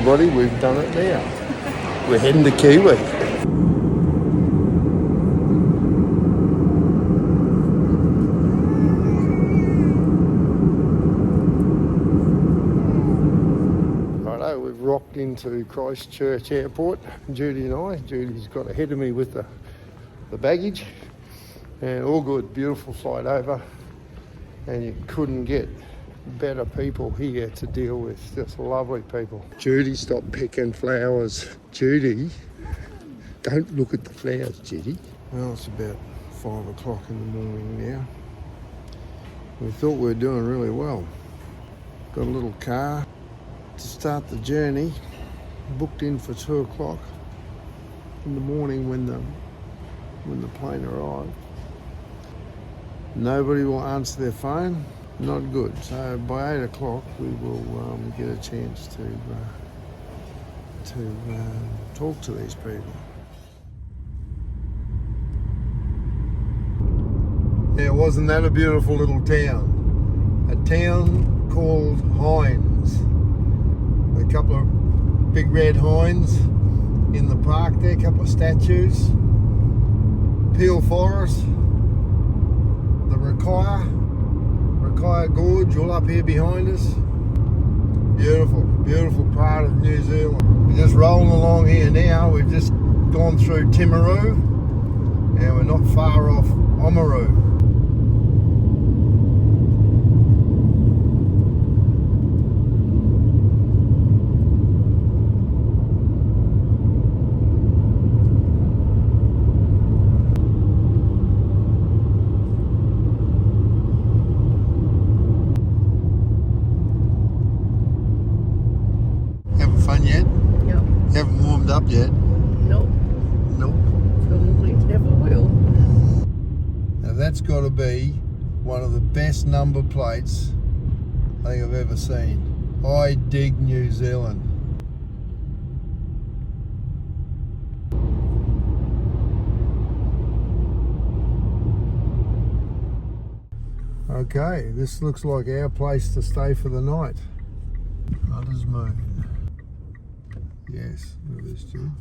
everybody, we've done it now. We're heading to Kiwi. Righto, we've rocked into Christchurch Airport, Judy and I. Judy's got ahead of me with the baggage, and all good, beautiful flight over, and you couldn't get better people here to deal with, just lovely people. Judy, stop picking flowers. Judy, don't look at the flowers, Judy. Well, it's about 5 o'clock in the morning now. We thought we were doing really well. Got a little car to start the journey, booked in for 2 o'clock in the morning when the plane arrived. Nobody will answer their phone. Not good. So by 8 o'clock we will get a chance to talk to these people. Yeah, wasn't that a beautiful little town? A town called Hinds. A couple of big red hinds in the park there, a couple of statues. Peel Forest, the McGhie Gorge all up here behind us. Beautiful, beautiful part of New Zealand. We're just rolling along here now. We've just gone through Timaru and we're not far off Oamaru. Up yet? Nope. Probably never will. Now that's got to be one of the best number plates I think I've ever seen. I dig New Zealand. Okay, this looks like our place to stay for the night. Mother's Moon. Yes, look at this, Jim.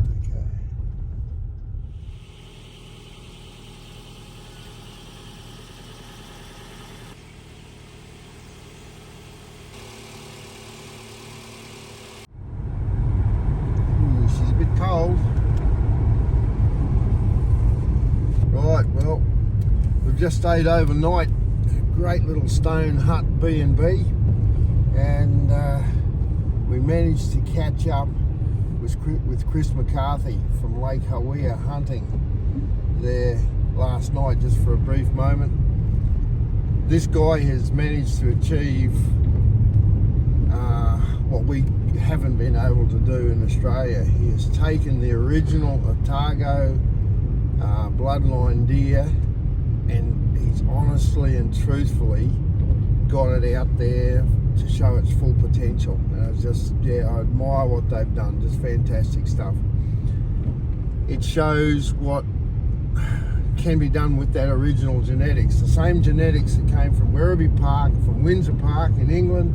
Okay. She's a bit cold. Right, well, we've just stayed overnight. Great little stone hut B&B, and we managed to catch up with Chris McCarthy from Lake Hawea hunting there last night, just for a brief moment. This guy has managed to achieve what we haven't been able to do in Australia. He has taken the original Otago bloodline deer, and he's honestly and truthfully got it out there to show its full potential. And it's just, yeah, I admire what they've done. Just fantastic stuff. It shows what can be done with that original genetics. The same genetics that came from Werribee Park, from Windsor Park in England,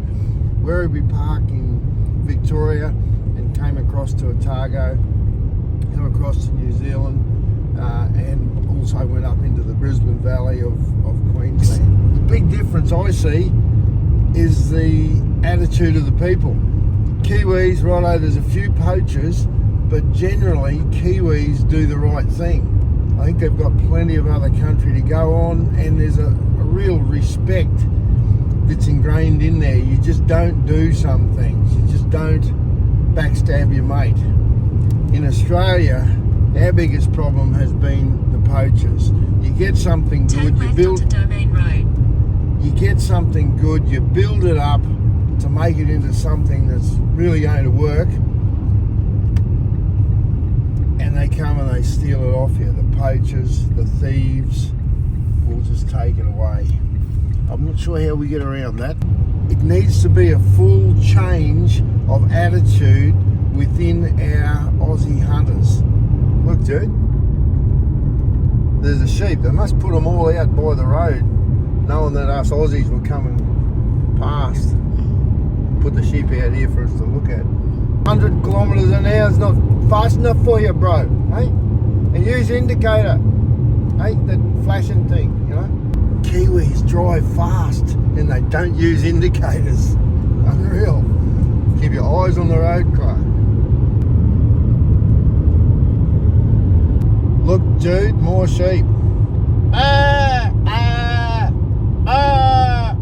Werribee Park in Victoria, and came across to Otago, came across to New Zealand, and also went up into the Brisbane Valley of Queensland. The big difference I see is the attitude of the people. Kiwis, righto, there's a few poachers, but generally Kiwis do the right thing. I think they've got plenty of other country to go on, and there's a real respect that's ingrained in there. You just don't do some things. You just don't backstab your mate. In Australia, our biggest problem has been the poachers. You get something good, you build Domain Road. You get something good, you build it up to make it into something that's really going to work, and they come and they steal it off you. The poachers, the thieves will just take it away. I'm not sure how we get around that. It needs to be a full change of attitude within our Aussie hunters. Look, dude, there's a sheep. They must put them all out by the road knowing that us Aussies were coming past. Put the sheep out here for us to look at. 100 kilometres an hour is not fast enough for you, bro. Hey? And use indicator. Hey, that flashing thing, you know? Kiwis drive fast and they don't use indicators. Unreal. Keep your eyes on the road, Clark. Look, Jude, more sheep. Ah! Ah! Ah!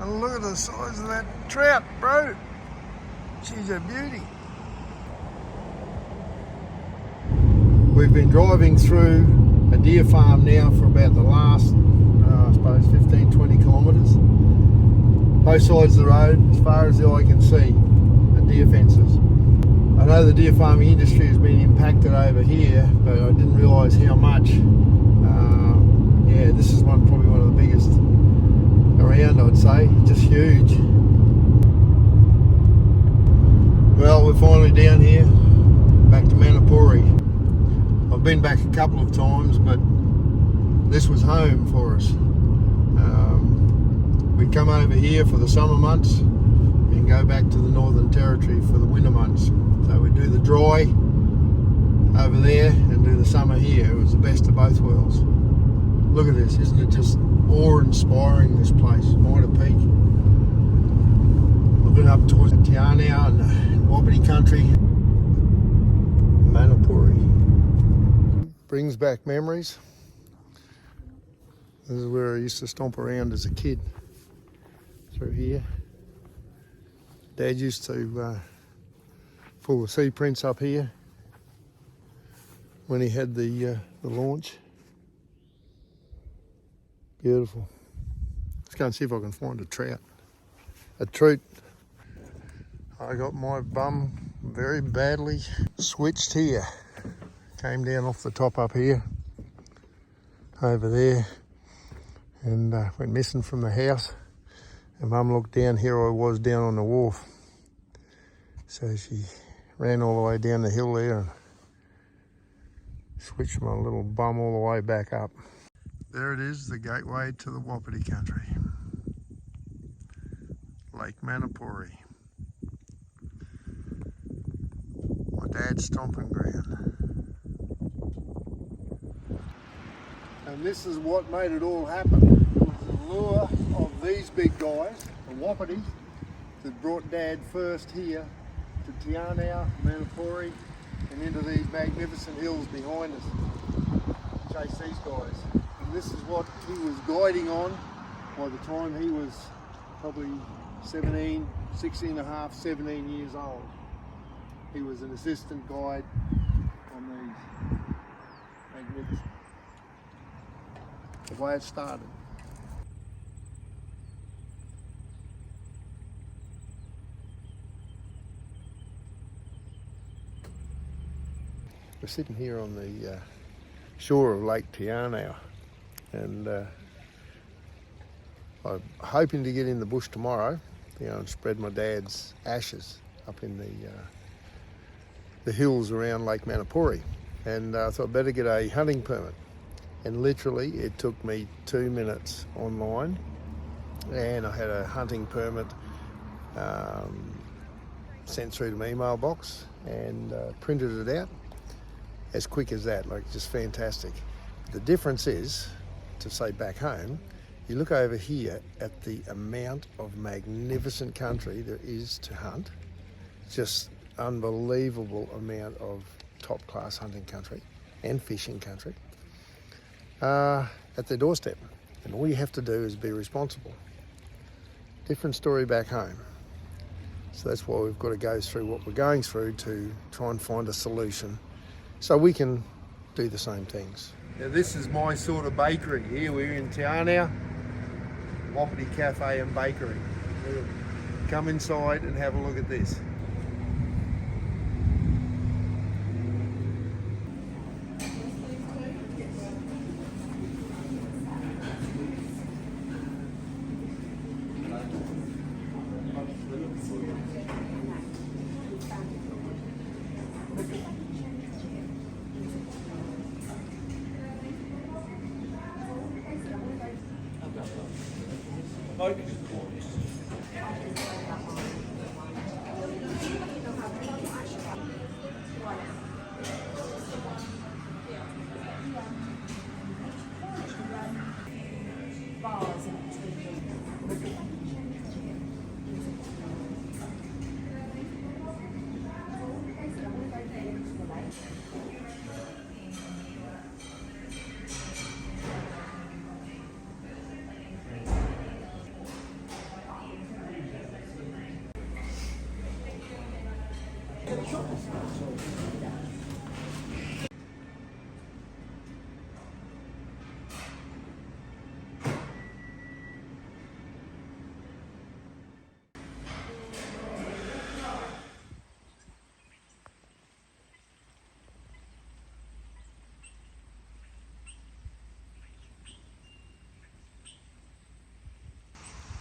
And look at the size of that trout, bro. She's a beauty. We've been driving through a deer farm now for about the last, I suppose, 15, 20 kilometres. Both sides of the road, as far as the eye can see, are deer fences. I know the deer farming industry has been impacted over here, but I didn't realise how much. Yeah, this is probably one of the biggest around, I'd say. Just huge. Well, we're finally down here, back to Manapuri. I've been back a couple of times, but this was home for us. We'd come over here for the summer months and go back to the Northern Territory for the winter months. So we'd do the dry over there and do the summer here. It was the best of both worlds. Look at this, isn't it just awe-inspiring, this place, Mitre Peak. Looking up towards Te Anau and the Wapiti country. Manapuri. Brings back memories. This is where I used to stomp around as a kid. Through here. Dad used to pull the sea prints up here when he had the launch. Beautiful. Let's go and see if I can find a trout. A treat. I got my bum very badly switched here. Came down off the top up here, over there, and went missing from the house. And Mum looked down, here I was down on the wharf. So she ran all the way down the hill there and switched my little bum all the way back up. There it is, the gateway to the Wapiti country. Lake Manapuri. My dad's stomping ground. And this is what made it all happen. It was the lure of these big guys, the Wapitis, that brought Dad first here to Te Anau, Manapuri, and into these magnificent hills behind us. Chase these guys. And this is what he was guiding on by the time he was probably 16 and a half, 17 years old. He was an assistant guide on these magnificent. The way it started. We're sitting here on the shore of Lake Te Anau, and I'm hoping to get in the bush tomorrow, and spread my dad's ashes up in the hills around Lake Manapuri, and I thought I'd better get a hunting permit. And literally it took me 2 minutes online, and I had a hunting permit sent through to my email box, and printed it out as quick as that, like just fantastic. The difference is, to say back home, you look over here at the amount of magnificent country there is to hunt, just unbelievable amount of top class hunting country and fishing country at their doorstep. And all you have to do is be responsible. Different story back home. So that's why we've got to go through what we're going through to try and find a solution so we can do the same things. Now this is my sort of bakery. Here we're in Te Anau, Wapiti Cafe and Bakery. Come inside and have a look at this.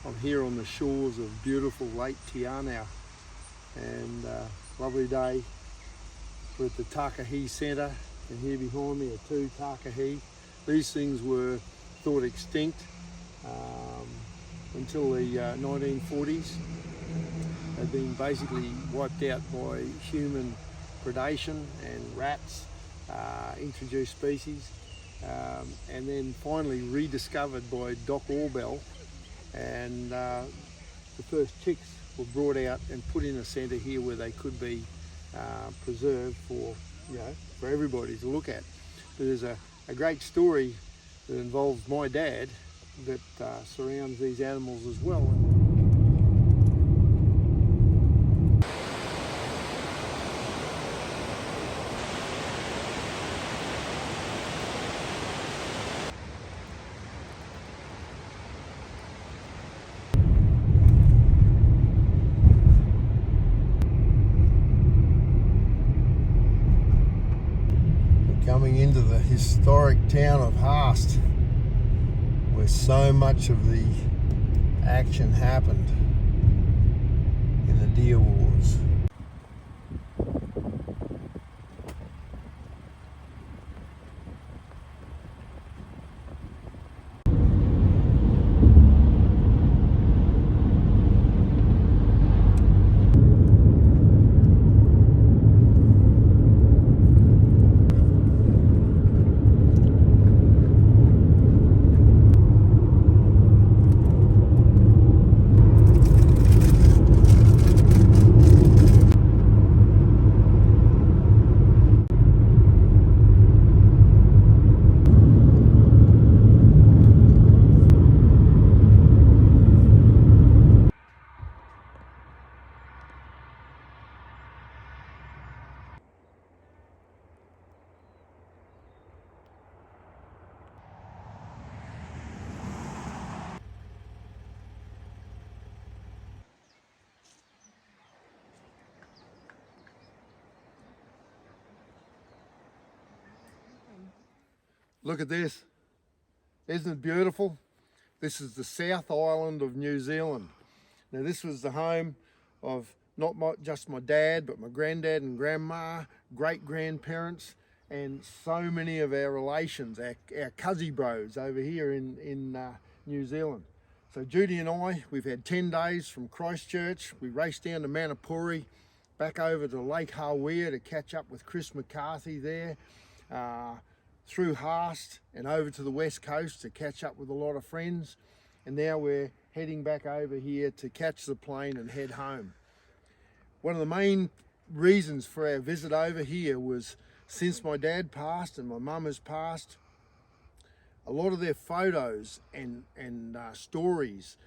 I'm here on the shores of beautiful Lake Tianau, and lovely day. We're at the Takahi Centre, and here behind me are two Takahi. These things were thought extinct until the 1940s. They've been basically wiped out by human predation and rats, introduced species, and then finally rediscovered by Doc Orbell. And the first chicks were brought out and put in a centre here where they could be preserved for, for everybody to look at. But there's a great story that involves my dad that surrounds these animals as well. Coming into the historic town of Haast, where so much of the action happened in the deer wars. Look at this. Isn't it beautiful? This is the South Island of New Zealand. Now this was the home of not just my dad, but my granddad and grandma, great-grandparents, and so many of our relations, our cuzzy bros over here in New Zealand. So Judy and I, we've had 10 days from Christchurch. We raced down to Manapuri, back over to Lake Hawea to catch up with Chris McCarthy there, through Haast and over to the west coast to catch up with a lot of friends. And now we're heading back over here to catch the plane and head home. One of the main reasons for our visit over here was since my dad passed and my mum has passed, a lot of their photos and stories,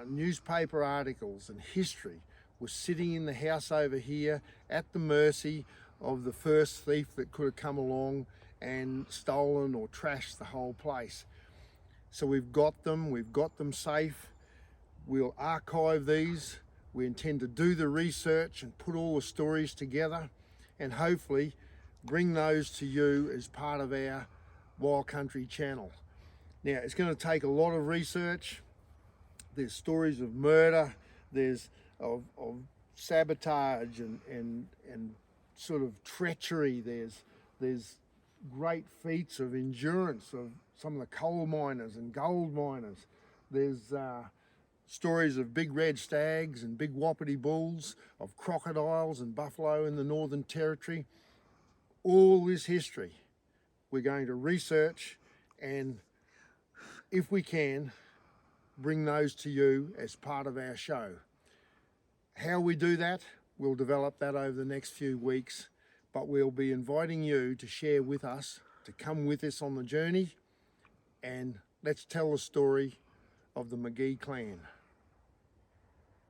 newspaper articles and history was sitting in the house over here at the mercy of the first thief that could have come along and stolen or trashed the whole place. So we've got them safe. We'll archive these. We intend to do the research and put all the stories together and hopefully bring those to you as part of our Wild Country channel. Now, it's going to take a lot of research. There's stories of murder, there's of sabotage and sort of treachery. There's great feats of endurance of some of the coal miners and gold miners. There's stories of big red stags and big wapiti bulls, of crocodiles and buffalo in the Northern Territory. All this history we're going to research and, if we can, bring those to you as part of our show. How we do that, we'll develop that over the next few weeks, but we'll be inviting you to share with us, to come with us on the journey, and let's tell the story of the McGhie clan.